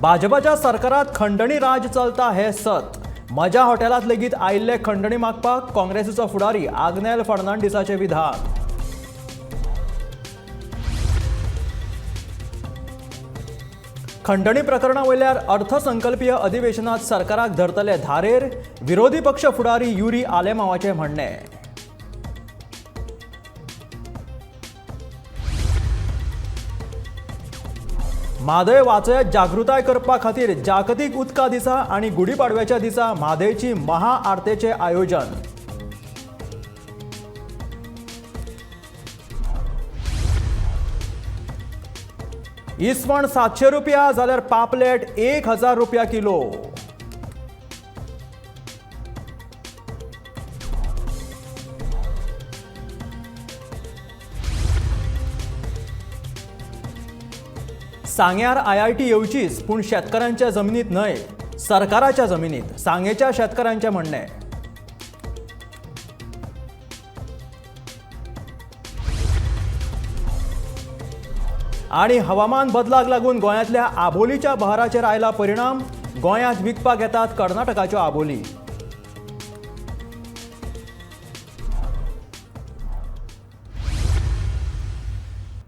भाजपाच्या सरकारात खंडणी राज चलता हे सत. म्हज्या हॉटेलात लेगीत आयिल्ले खंडणी मागपाक काँग्रेसीचो फुडारी आग्नेल फर्नांडिसाचे विधान. खंडणी प्रकरणा वयल्यार अर्थसंकल्पीय अधिवेशनात सरकाराक धरतले धारेर, विरोधी पक्ष फुडारी युरी आलेमावाचे म्हणणे. म्हादय वाचयत जागृताय करपा खातीर जागतीक उदका दिसा आनी गुढीपाडव्याच्या दिसा म्हादयची महाआरतेचे आयोजन. इसवण 700 रुपया जाल्यार पापलेट 1000 रुपया किलो. सांग्यार IIT येवचीच, पूण शेतकऱ्यांच्या जमनीत न्हय, सरकाराच्या जमनीत, सांगेच्या शेतकऱ्यांचे म्हणणे. आणि हवामान बदलाक लागून गोंयांतल्या आबोलीच्या बहाराचेर आयला परिणाम. गोंयांत विकपाक येतात कर्नाटकाच्यो आबोली.